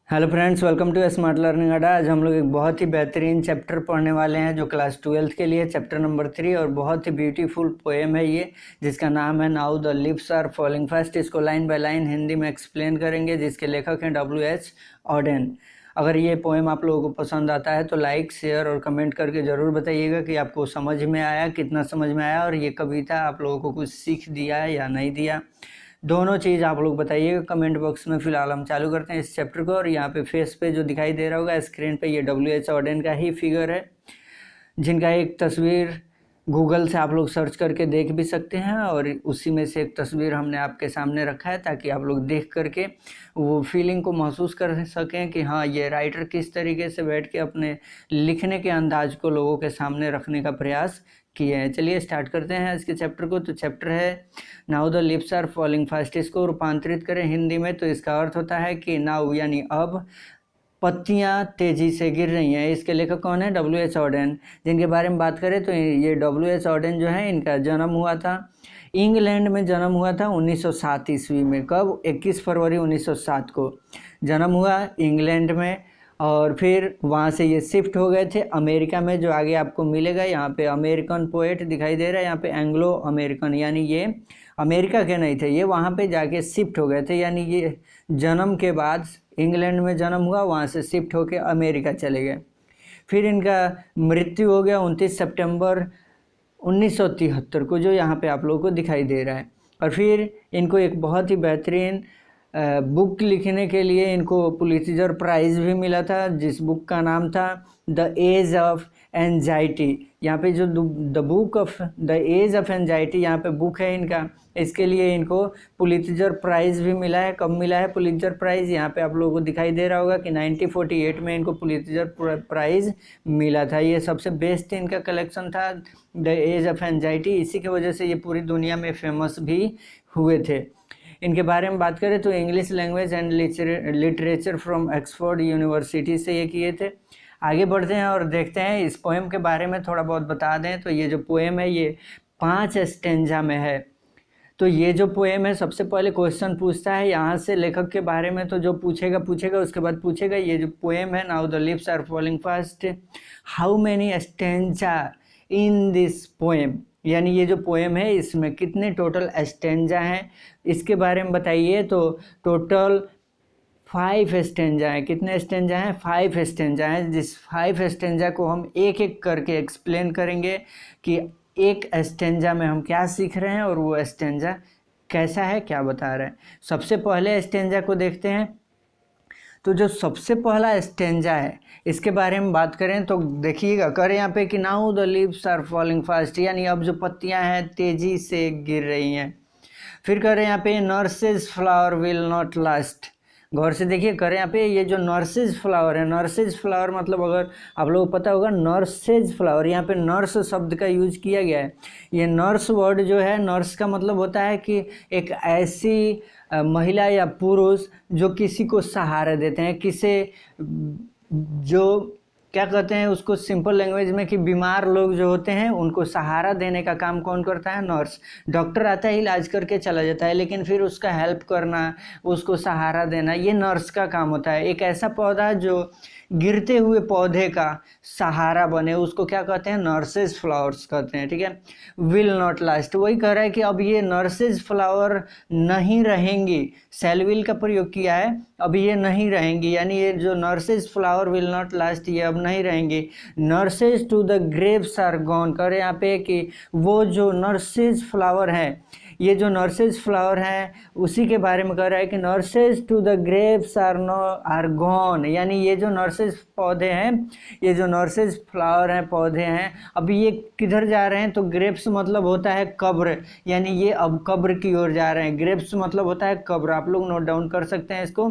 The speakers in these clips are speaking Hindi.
Hello friends, welcome to smart learning Adda. आज हम लोग एक बहुत ही बेहतरीन चैप्टर पढ़ने वाले हैं जो क्लास 12th के लिए चैप्टर नंबर 3 और बहुत ही ब्यूटीफुल पोएम है ये, जिसका नाम है now the leaves are falling fast. इसको लाइन बाय लाइन हिंदी में एक्सप्लेन करेंगे, जिसके लेखक हैं W.H. ऑडेन। अगर ये पोएम आप लोगों को पसंद आता है तो लाइक, शेयर और कमेंट करके ज़रूर बताइएगा कि आपको समझ में आया, कितना समझ में आया, और ये कविता आप लोगों को कुछ सीख दिया है या नहीं दिया। दोनों चीज़ आप लोग बताइएगा कमेंट बॉक्स में। फिलहाल हम चालू करते हैं इस चैप्टर को। और यहाँ पे फेस पे जो दिखाई दे रहा होगा स्क्रीन पे, ये W.H. ऑडेन का ही फिगर है, जिनका एक तस्वीर गूगल से आप लोग सर्च करके देख भी सकते हैं, और उसी में से एक तस्वीर हमने आपके सामने रखा है ताकि आप लोग देख करके वो फीलिंग को महसूस कर सकें कि हाँ, ये राइटर किस तरीके से बैठ के अपने लिखने के अंदाज को लोगों के सामने रखने का प्रयास किए हैं। चलिए स्टार्ट करते हैं इसके चैप्टर को। तो चैप्टर है now the leaves are falling fast. इसको रूपांतरित करें हिंदी में तो इसका अर्थ होता है कि नाउ यानी अब पत्तियां तेजी से गिर रही हैं। इसके लेखक कौन है? W.H. ऑडेन। जिनके बारे में बात करें तो ये W.H. ऑडेन जो है, इनका जन्म हुआ था इंग्लैंड में। जन्म हुआ था 1907 ईस्वी में। कब? 21 फरवरी 1907 को जन्म हुआ इंग्लैंड में, और फिर वहाँ से ये शिफ्ट हो गए थे अमेरिका में, जो आगे आपको मिलेगा। यहाँ पे अमेरिकन पोएट दिखाई दे रहा है, यहाँ पे एंग्लो अमेरिकन, यानी ये अमेरिका के नहीं थे, ये वहाँ पे जाके शिफ्ट हो गए थे। यानी ये जन्म के बाद इंग्लैंड में जन्म हुआ, वहाँ से शिफ्ट होके अमेरिका चले गए। फिर इनका मृत्यु हो गया 29 सितंबर 1973 को, जो यहाँ पे आप लोगों को दिखाई दे रहा है। और फिर इनको एक बहुत ही बेहतरीन बुक लिखने के लिए इनको पुलित्ज़र प्राइज़ भी मिला था, जिस बुक का नाम था द एज ऑफ एंजाइटी। यहाँ पे जो the book of the age of anxiety यहाँ पे बुक है इनका, इसके लिए इनको पुलित्ज़र प्राइज़ भी मिला है। कब मिला है पुलित्ज़र प्राइज़? यहाँ पे आप लोगों को दिखाई दे रहा होगा कि 1948 में इनको पुलित्ज़र प्राइज़ मिला था। ये सबसे बेस्ट इनका कलेक्शन था द एज ऑफ एंजाइटी, इसी की वजह से ये पूरी दुनिया में फेमस भी हुए थे। इनके बारे में बात करें तो English language and literature from Oxford university से ये किए थे। आगे बढ़ते हैं और देखते हैं इस पोएम के बारे में थोड़ा बहुत बता दें तो ये जो पोएम है ये 5 स्टेंजा में है। तो ये जो पोएम है, सबसे पहले क्वेश्चन पूछता है यहाँ से लेखक के बारे में, तो जो पूछेगा उसके बाद पूछेगा ये जो पोएम है now the leaves are falling fast, how many stanza in this poem, यानी ये जो पोएम है इसमें कितने टोटल स्टेंजा हैं, इसके बारे में बताइए। तो टोटल 5 स्टेंजा हैं। कितने स्टेंजा हैं? 5 स्टेंजा हैं। जिस 5 स्टेंजा को हम एक एक करके एक्सप्लेन करेंगे कि एक स्टेंजा में हम क्या सीख रहे हैं और वो स्टेंजा कैसा है, क्या बता रहे हैं। सबसे पहले स्टेंजा को देखते हैं। तो जो सबसे पहला स्टेंजा है इसके बारे में बात करें तो देखिएगा, करें यहाँ पे कि now the leaves are falling fast, यानी अब जो पत्तियां हैं तेजी से गिर रही हैं। फिर करें यहाँ पे nurses flower will not last. गौर से देखिए, करें यहाँ पे ये जो नर्सेज फ्लावर है, नर्सेज फ्लावर मतलब अगर आप लोगों को पता होगा नर्सेज फ्लावर, यहाँ पे नर्स शब्द का यूज किया गया है। ये नर्स वर्ड जो है, नर्स का मतलब होता है कि एक ऐसी महिला या पुरुष जो किसी को सहारा देते हैं, किसे जो क्या कहते हैं उसको सिंपल लैंग्वेज में कि बीमार लोग जो होते हैं उनको सहारा देने का काम कौन करता है? नर्स। डॉक्टर आता है, इलाज करके चला जाता है, लेकिन फिर उसका हेल्प करना, उसको सहारा देना, ये नर्स का काम होता है। एक ऐसा पौधा जो गिरते हुए पौधे का सहारा बने, उसको क्या कहते हैं? नर्सेज फ्लावर्स कहते हैं, ठीक है। विल नॉट लास्ट, वही कह रहा है कि अब ये नर्सेज फ्लावर नहीं रहेंगी, शैल विल का प्रयोग किया है, अब ये नहीं रहेंगी, यानी ये जो nurses flower will not last, ये अब नहीं रहेंगी। Nurses to the graves are gone, करे यहाँ पे कि वो जो नर्सेज फ्लावर हैं, ये जो नर्सेज फ्लावर हैं उसी के बारे में कह रहा है कि nurses to the grapes are gone, यानी ये जो नर्सेज पौधे हैं, ये जो नर्सेज फ्लावर हैं, पौधे हैं, अभी ये किधर जा रहे हैं? तो ग्रेप्स मतलब होता है कब्र, यानी ये अब कब्र की ओर जा रहे हैं। ग्रेप्स मतलब होता है कब्र, आप लोग नोट डाउन कर सकते हैं इसको,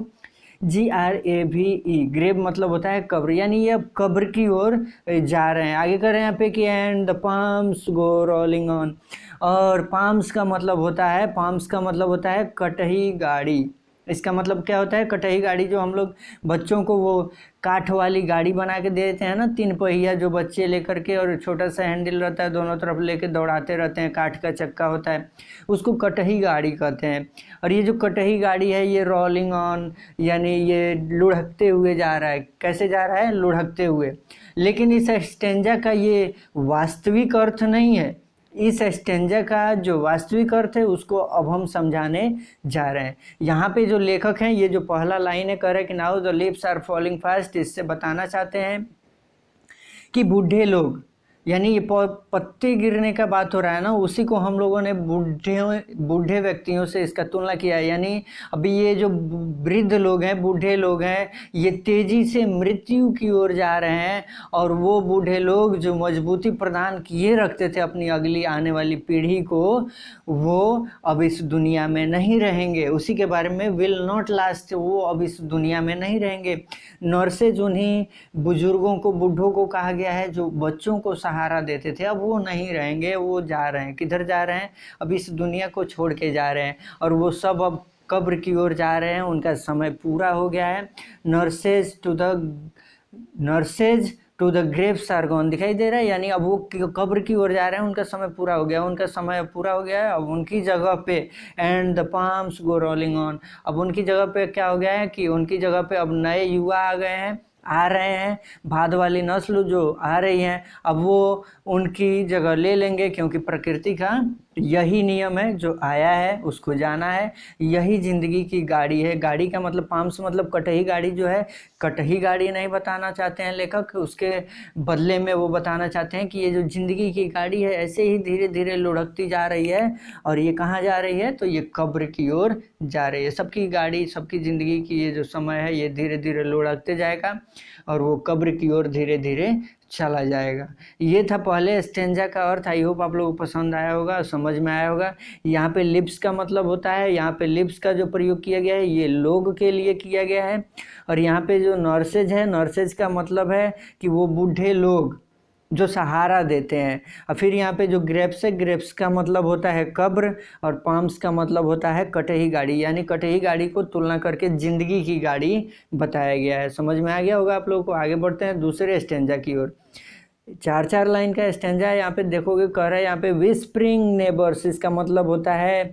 GRAVE, ग्रेव मतलब होता है कब्र, यानी ये अब कब्र की ओर जा रहे हैं। आगे कर रहे हैं यहाँ पे कि and the palms go rolling on, और पाम्स का मतलब होता है कटही गाड़ी, इसका मतलब क्या होता है, कटही गाड़ी जो हम लोग बच्चों को वो काठ वाली गाड़ी बना के देते हैं ना, 3 पहिया जो बच्चे लेकर के, और छोटा सा हैंडल रहता है, दोनों तरफ लेके दौड़ाते रहते हैं, काठ का चक्का होता है, उसको कटही गाड़ी कहते हैं। और ये जो कटही गाड़ी है ये रोलिंग ऑन, यानी ये लुढ़कते हुए जा रहा है। कैसे जा रहा है? लुढ़कते हुए। लेकिन इस स्टेंजा का ये वास्तविक अर्थ नहीं है। इस स्टेंजा का जो वास्तविक अर्थ है उसको अब हम समझाने जा रहे हैं। यहाँ पे जो लेखक हैं, ये जो पहला लाइन है, कह रहे हैं कि now the lips are falling fast, इससे बताना चाहते हैं कि बूढ़े लोग, यानी ये पत्ते गिरने का बात हो रहा है ना, उसी को हम लोगों ने बूढ़े व्यक्तियों से इसका तुलना किया है। यानी अभी ये जो वृद्ध लोग हैं, बूढ़े लोग हैं, ये तेजी से मृत्यु की ओर जा रहे हैं, और वो बूढ़े लोग जो मजबूती प्रदान किए रखते थे अपनी अगली आने वाली पीढ़ी को, वो अब इस दुनिया में नहीं रहेंगे। उसी के बारे में, विल नॉट लास्ट, वो अब इस दुनिया में नहीं रहेंगे। नर्सेज उन्हीं बुजुर्गों को, बूढ़ों को कहा गया है जो बच्चों को सहारा देते थे, अब वो नहीं रहेंगे। वो जा रहे हैं, किधर जा रहे हैं? अब इस दुनिया को छोड़ के जा रहे हैं, और वो सब अब कब्र की ओर जा रहे हैं। उनका समय पूरा हो गया है। Nurses to the graves are gone, दिखाई दे रहा है, यानी अब वो कब्र की ओर जा रहे हैं, उनका समय पूरा हो गया, उनका समय पूरा हो गया है। अब उनकी जगह पे, and the palms go rolling on, अब उनकी जगह पे क्या हो गया है कि उनकी जगह पे अब नए युवा आ गए हैं, आ रहे हैं। बाद वाली नस्ल जो आ रही है, अब वो उनकी जगह ले लेंगे, क्योंकि प्रकृति का यही नियम है, जो आया है उसको जाना है। यही जिंदगी की गाड़ी है। गाड़ी का मतलब, पाम्स मतलब कटही गाड़ी जो है, कटही गाड़ी नहीं बताना चाहते हैं लेखक, उसके बदले में वो बताना चाहते हैं कि ये जो जिंदगी की गाड़ी है ऐसे ही धीरे धीरे लुढ़कती जा रही है, और ये कहाँ जा रही है? तो ये कब्र की ओर जा रही है। सबकी गाड़ी, सबकी ज़िंदगी की ये जो समय है, ये धीरे धीरे लुढ़कते जाएगा, और वो कब्र की ओर धीरे धीरे चला जाएगा। ये था पहले स्टेंजा का अर्थ। आई होप आप लोगों को पसंद आया होगा, समझ में आया होगा। यहाँ पे लिप्स का मतलब होता है, यहाँ पे लिप्स का जो प्रयोग किया गया है ये लोग के लिए किया गया है। और यहाँ पे जो नर्सेज है, नर्सेज का मतलब है कि वो बूढ़े लोग जो सहारा देते हैं। और फिर यहाँ पे जो ग्रेप्स है, ग्रेप्स का मतलब होता है कब्र, और पाम्स का मतलब होता है कटही गाड़ी। यानी कटही गाड़ी को तुलना करके जिंदगी की गाड़ी बताया गया है। समझ में आ गया होगा आप लोगों को। आगे बढ़ते हैं दूसरे स्टेंजा की ओर। 4 लाइन का स्टेंजा है। यहाँ पे देखोगे, कह रहा है यहाँ पे विस्परिंग नेबर्स, इसका मतलब होता है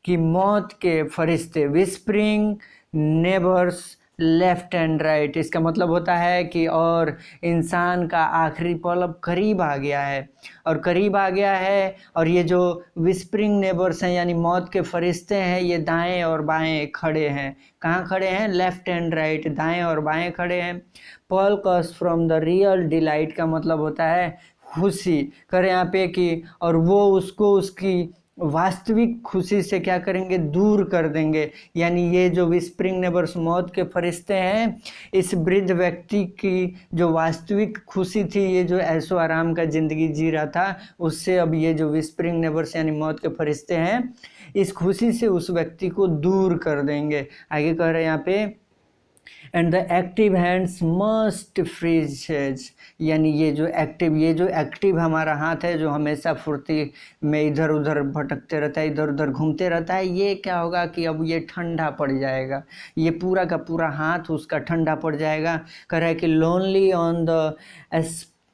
कि मौत के फरिश्ते। Whispering neighbours left and right, इसका मतलब होता है कि और इंसान का आखिरी पल अब करीब आ गया है, और करीब आ गया है। और ये जो विस्परिंग नेबर्स हैं, यानी मौत के फरिश्ते हैं, ये दाएं और बाएं खड़े हैं। कहाँ खड़े हैं? लेफ्ट एंड राइट, दाएं और बाएं खड़े हैं। पल कस फ्रॉम द रियल डिलाइट का मतलब होता है खुशी। करे यहाँ पे कि और वो उसको उसकी वास्तविक खुशी से क्या करेंगे? दूर कर देंगे। यानी ये जो विस्परिंग नेबर्स, मौत के फरिश्ते हैं, इस वृद्ध व्यक्ति की जो वास्तविक खुशी थी, ये जो ऐशो आराम का जिंदगी जी रहा था, उससे अब ये जो विस्परिंग नेबर्स यानी मौत के फरिश्ते हैं, इस खुशी से उस व्यक्ति को दूर कर देंगे। आगे कह रहे हैं यहाँ पे, and the active hands must freeze, यानी ये जो एक्टिव हमारा हाथ है, जो हमेशा फुर्ती में इधर उधर भटकते रहता है, इधर उधर घूमते रहता है, ये क्या होगा कि अब ये ठंडा पड़ जाएगा। ये पूरा का पूरा हाथ उसका ठंडा पड़ जाएगा। कह रहा है कि lonely on the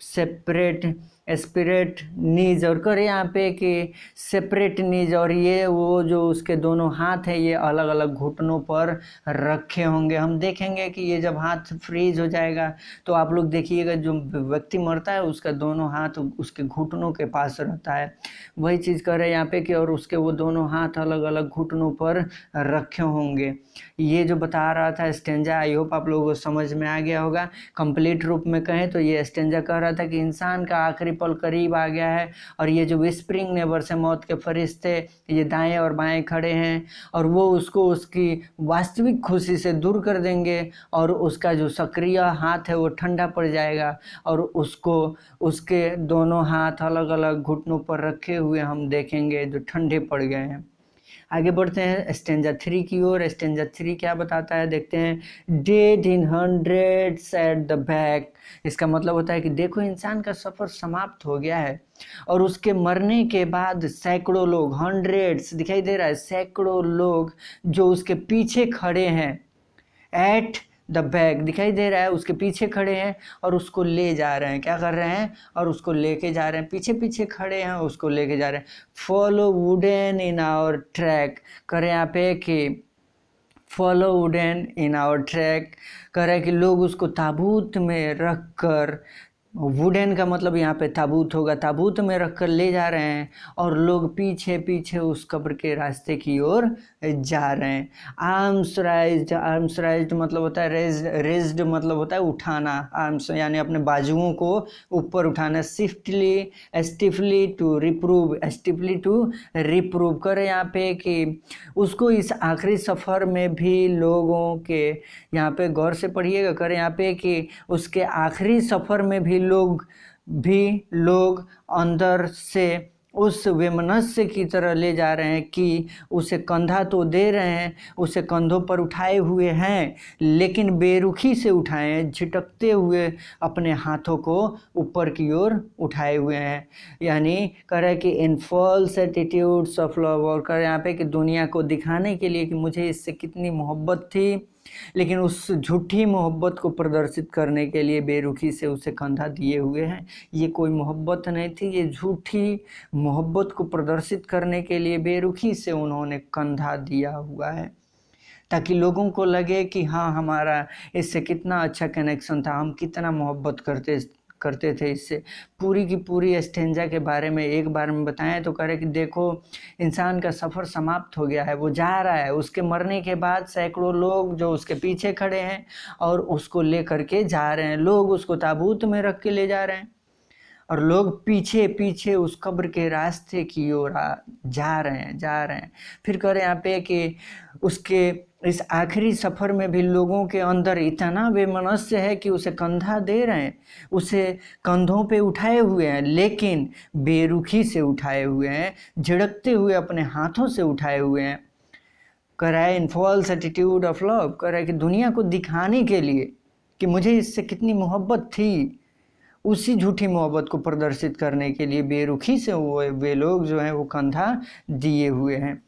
separate spirit knees, और करे यहाँ पे कि सेपरेट नीज, और ये वो जो उसके दोनों हाथ हैं ये अलग अलग घुटनों पर रखे होंगे। हम देखेंगे कि ये जब हाथ फ्रीज हो जाएगा तो आप लोग देखिएगा, जो व्यक्ति मरता है उसका दोनों हाथ उसके घुटनों के पास रहता है। वही चीज़ कर रहे हैं यहाँ पे कि और उसके वो दोनों हाथ अलग अलग घुटनों पर रखे होंगे। ये जो बता रहा था स्टेंजा, आई होप आप लोगों को समझ में आ गया होगा। कंप्लीट रूप में कहें तो ये स्टेंजा कह रहा था कि इंसान का आखिरी पल करीब आ गया है, और ये जो विस्परिंग नेबर्स है, मौत के फरिश्ते, ये दाएं और बाएं खड़े हैं, और वो उसको उसकी वास्तविक खुशी से दूर कर देंगे, और उसका जो सक्रिय हाथ है वो ठंडा पड़ जाएगा, और उसको उसके दोनों हाथ अलग अलग घुटनों पर रखे हुए हम देखेंगे जो ठंडे पड़ गए हैं। आगे बढ़ते हैं स्टेंजा 3 की ओर। स्टेंजा 3 क्या बताता है देखते हैं। Dead in hundreds at the back, इसका मतलब होता है कि देखो इंसान का सफ़र समाप्त हो गया है और उसके मरने के बाद सैकड़ों लोग, हंड्रेड्स दिखाई दे रहा है, सैकड़ों लोग जो उसके पीछे खड़े हैं, एट द बैक दिखाई दे रहा है, उसके पीछे खड़े हैं और उसको ले जा रहे हैं। क्या कर रहे हैं? और उसको लेके जा रहे हैं, पीछे पीछे खड़े हैं, उसको लेके जा रहे हैं। Follow wooden in our track, करें यहाँ पे कि follow wooden in our track, कह रहा है कि लोग उसको ताबूत में रख कर, वुडन का मतलब यहाँ पे ताबूत होगा, ताबूत में रख कर ले जा रहे हैं और लोग पीछे पीछे उस कब्र के रास्ते की ओर जा रहे हैं। आर्म्स राइज्ड मतलब होता है रेज्ड मतलब होता है उठाना, आर्म्स यानी अपने बाजुओं को ऊपर उठाना। स्टिफली टू रिप्रूव करे यहाँ पे कि उसको इस आखिरी सफ़र में भी लोगों के, यहाँ पे गौर से पढ़िएगा, करें यहाँ पे कि उसके आखिरी सफ़र में भी लोग अंदर से उस वैमनस्य की तरह ले जा रहे हैं कि उसे कंधा तो दे रहे हैं, उसे कंधों पर उठाए हुए हैं, लेकिन बेरुखी से उठाए हैं, झिटकते हुए अपने हाथों को ऊपर की ओर उठाए हुए हैं। यानी कह रहा है कि इन फॉल्स एटीट्यूड्स ऑफ लव, और कह रहे हैं यहाँ पे कि दुनिया को दिखाने के लिए कि मुझे इससे कितनी मोहब्बत थी, लेकिन उस झूठी मोहब्बत को प्रदर्शित करने के लिए बेरुखी से उसे कंधा दिए हुए हैं। ये कोई मोहब्बत नहीं थी, ये झूठी मोहब्बत को प्रदर्शित करने के लिए बेरुखी से उन्होंने कंधा दिया हुआ है, ताकि लोगों को लगे कि हाँ हमारा इससे कितना अच्छा कनेक्शन था, हम कितना मोहब्बत करते थे इससे। पूरी की पूरी स्टेंजा के बारे में एक बार में बताएं तो कह रहे कि देखो इंसान का सफ़र समाप्त हो गया है, वो जा रहा है, उसके मरने के बाद सैकड़ों लोग जो उसके पीछे खड़े हैं और उसको ले करके जा रहे हैं, लोग उसको ताबूत में रख के ले जा रहे हैं और लोग पीछे पीछे उस कब्र के रास्ते की ओर जा रहे हैं। फिर कह रहे हैं यहाँ पे कि उसके इस आखिरी सफ़र में भी लोगों के अंदर इतना बेमनस्य है कि उसे कंधा दे रहे हैं, उसे कंधों पे उठाए हुए हैं, लेकिन बेरुखी से उठाए हुए हैं, झिड़कते हुए अपने हाथों से उठाए हुए हैं। कह रहा है इन फॉल्स एटीट्यूड ऑफ लव, कह रहा है कि दुनिया को दिखाने के लिए कि मुझे इससे कितनी मोहब्बत थी, उसी झूठी मोहब्बत को प्रदर्शित करने के लिए बेरुखी से वे लोग जो हैं वो कंधा दिए हुए हैं।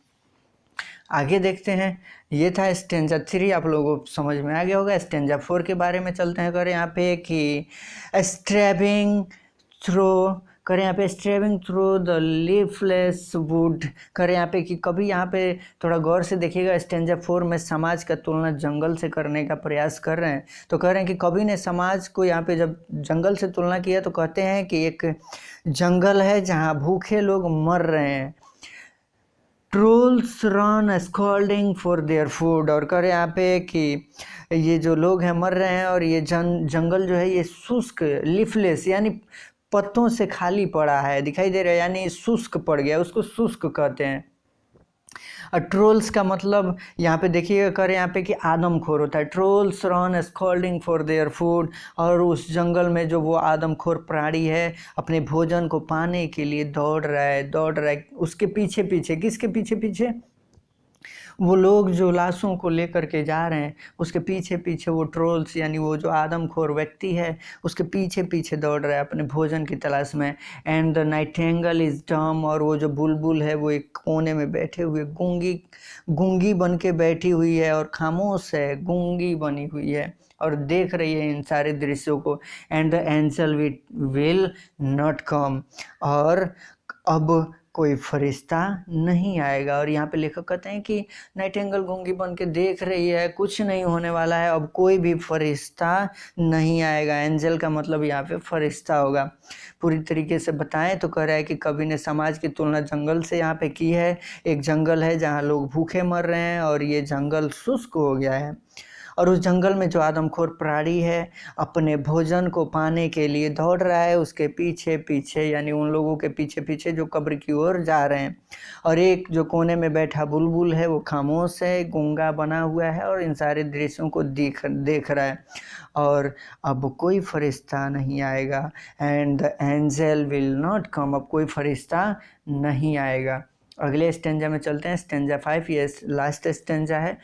आगे देखते हैं, ये था स्टेंजा 3, आप लोगों को समझ में आ गया होगा। स्टेंजा 4 के बारे में चलते हैं। करें यहाँ पे कि स्ट्रैबिंग थ्रू द लीफलेस वुड, करें यहाँ पे कि कभी यहाँ पे थोड़ा गौर से देखिएगा, स्टेंजा 4 में समाज का तुलना जंगल से करने का प्रयास कर रहे हैं। तो कह रहे हैं कि कवि ने समाज को यहाँ पे जब जंगल से तुलना किया तो कहते हैं कि एक जंगल है जहाँ भूखे लोग मर रहे हैं, trolls run scolding for their food, और कह रहे यहाँ पे कि ये जो लोग हैं मर रहे हैं और ये जंगल जो है ये शुष्क, लीफलेस यानी पत्तों से खाली पड़ा है, दिखाई दे रहा है, यानी शुष्क पड़ गया, उसको शुष्क कहते हैं। और ट्रोल्स का मतलब यहाँ पे देखिएगा, करें यहाँ पे कि आदमखोर होता है। Trolls run scolding for their food, और उस जंगल में जो वो आदमखोर प्राणी है अपने भोजन को पाने के लिए दौड़ रहा है। उसके पीछे पीछे, किसके पीछे पीछे? वो लोग जो लाशों को लेकर के जा रहे हैं उसके पीछे पीछे वो ट्रोल्स यानी वो जो आदमखोर व्यक्ति है उसके पीछे पीछे दौड़ रहा है अपने भोजन की तलाश में। And the Nightingale is dumb, और वो जो बुलबुल है वो एक कोने में बैठे हुए गूंगी बन के बैठी हुई है और खामोश है, गूंगी बनी हुई है और देख रही है इन सारे दृश्यों को। And the angel will not come, और अब कोई फरिश्ता नहीं आएगा। और यहाँ पे लेखक कहते हैं कि नाइटिंगेल गूंगी बन के देख रही है, कुछ नहीं होने वाला है, अब कोई भी फरिश्ता नहीं आएगा। एंजल का मतलब यहाँ पे फरिश्ता होगा। पूरी तरीके से बताएं तो कह रहा है कि कवि ने समाज की तुलना जंगल से यहाँ पे की है। एक जंगल है जहाँ लोग भूखे मर रहे हैं और ये जंगल शुष्क हो गया है, और उस जंगल में जो आदमखोर प्राणी है अपने भोजन को पाने के लिए दौड़ रहा है उसके पीछे पीछे, यानी उन लोगों के पीछे पीछे जो कब्र की ओर जा रहे हैं। और एक जो कोने में बैठा बुलबुल है वो खामोश है, गूंगा बना हुआ है और इन सारे दृश्यों को देख रहा है। और अब कोई फरिश्ता नहीं आएगा। And the angel will not come, अब कोई फरिश्ता नहीं आएगा। अगले स्टेंजा में चलते हैं, स्टेंजा 5, ये लास्ट स्टेंजा है,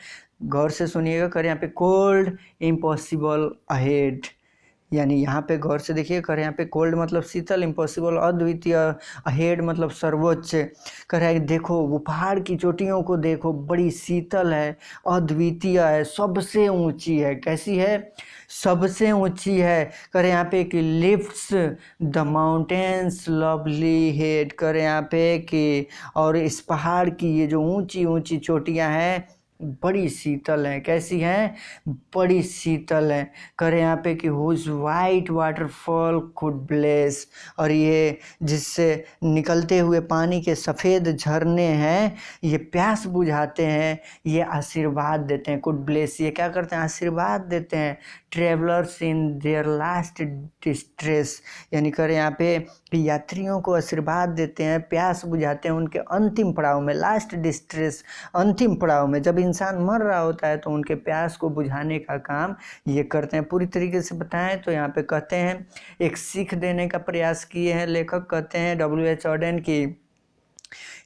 गौर से सुनिएगा। कर यहाँ पे कोल्ड इम्पॉसिबल अहेड, यानी यहाँ पे गौर से देखिए। कर यहाँ पे कोल्ड मतलब शीतल, इम्पॉसिबल अद्वितीय, अहेड मतलब सर्वोच्च। कर है देखो वो पहाड़ की चोटियों को देखो, बड़ी शीतल है, अद्वितीय है, सबसे ऊंची है। कैसी है? सबसे ऊंची है। कर यहाँ पे कि lifts the mountains lovely head. कर यहाँ पे कि और इस पहाड़ की ये जो ऊंची ऊंची चोटियाँ हैं बड़ी शीतल हैं। कैसी हैं? बड़ी शीतल हैं। करे यहाँ पे कि whose white waterfall could bless, और ये जिससे निकलते हुए पानी के सफ़ेद झरने हैं ये प्यास बुझाते हैं, ये आशीर्वाद देते हैं। कुड ब्लेस ये क्या करते हैं? आशीर्वाद देते हैं travellers in their last distress, यानी करे यहाँ पे यात्रियों को आशीर्वाद देते हैं, प्यास बुझाते हैं उनके अंतिम पड़ाव में। लास्ट डिस्ट्रेस अंतिम पड़ाव में, जब इंसान मर रहा होता है तो उनके प्यास को बुझाने का काम ये करते हैं। पूरी तरीके से बताएं तो यहाँ पे कहते हैं एक सीख देने का प्रयास किए हैं लेखक। कहते हैं W.H. ऑडेन की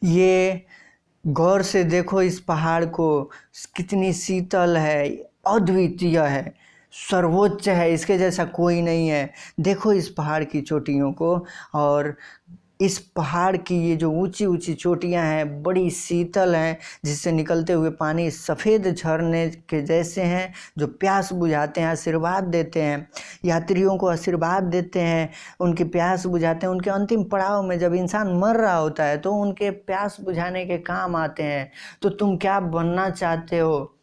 ये गौर से देखो इस पहाड़ को, कितनी शीतल है, अद्वितीय है, सर्वोच्च है, इसके जैसा कोई नहीं है। देखो इस पहाड़ की चोटियों को, और इस पहाड़ की ये जो ऊंची ऊंची चोटियां हैं बड़ी शीतल हैं, जिससे निकलते हुए पानी सफ़ेद झरने के जैसे हैं जो प्यास बुझाते हैं, आशीर्वाद देते हैं, यात्रियों को आशीर्वाद देते हैं, उनकी प्यास बुझाते हैं। उनके अंतिम पड़ाव में जब इंसान मर रहा होता है तो उनके प्यास बुझाने के काम आते हैं। तो तुम क्या बनना चाहते हो?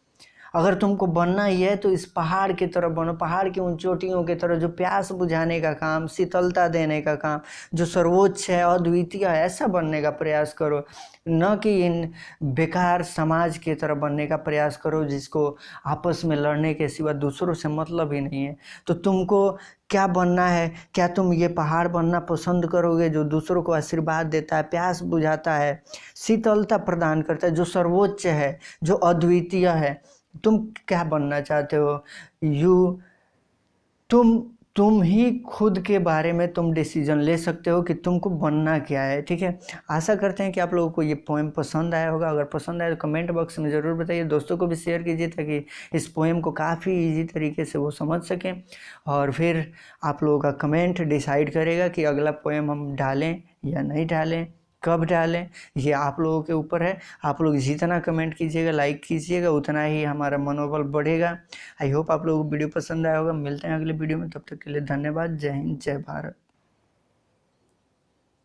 अगर तुमको बनना ही है तो इस पहाड़ की तरफ बनो, पहाड़ की उन चोटियों की तरफ जो प्यास बुझाने का काम, शीतलता देने का काम, जो सर्वोच्च है, अद्वितीय है, ऐसा बनने का प्रयास करो, न कि इन बेकार समाज की तरफ बनने का प्रयास करो जिसको आपस में लड़ने के सिवा दूसरों से मतलब ही नहीं है। तो तुमको क्या बनना है? क्या तुम ये पहाड़ बनना पसंद करोगे जो दूसरों को आशीर्वाद देता है, प्यास बुझाता है, शीतलता प्रदान करता है, जो सर्वोच्च है, जो अद्वितीय है? तुम क्या बनना चाहते हो? तुम ही खुद के बारे में तुम डिसीजन ले सकते हो कि तुमको बनना क्या है। ठीक है, आशा करते हैं कि आप लोगों को ये पोएम पसंद आया होगा। अगर पसंद आया तो कमेंट बॉक्स में ज़रूर बताइए, दोस्तों को भी शेयर कीजिए ताकि इस पोएम को काफ़ी इजी तरीके से वो समझ सकें। और फिर आप लोगों का कमेंट डिसाइड करेगा कि अगला पोएम हम डालें या नहीं डालें, कब डालें, ये आप लोगों के ऊपर है। आप लोग जितना कमेंट कीजिएगा, लाइक कीजिएगा, उतना ही हमारा मनोबल बढ़ेगा। आई होप आप लोगों को वीडियो पसंद आया होगा। मिलते हैं अगले वीडियो में, तब तक के लिए धन्यवाद। जय हिंद, जय भारत।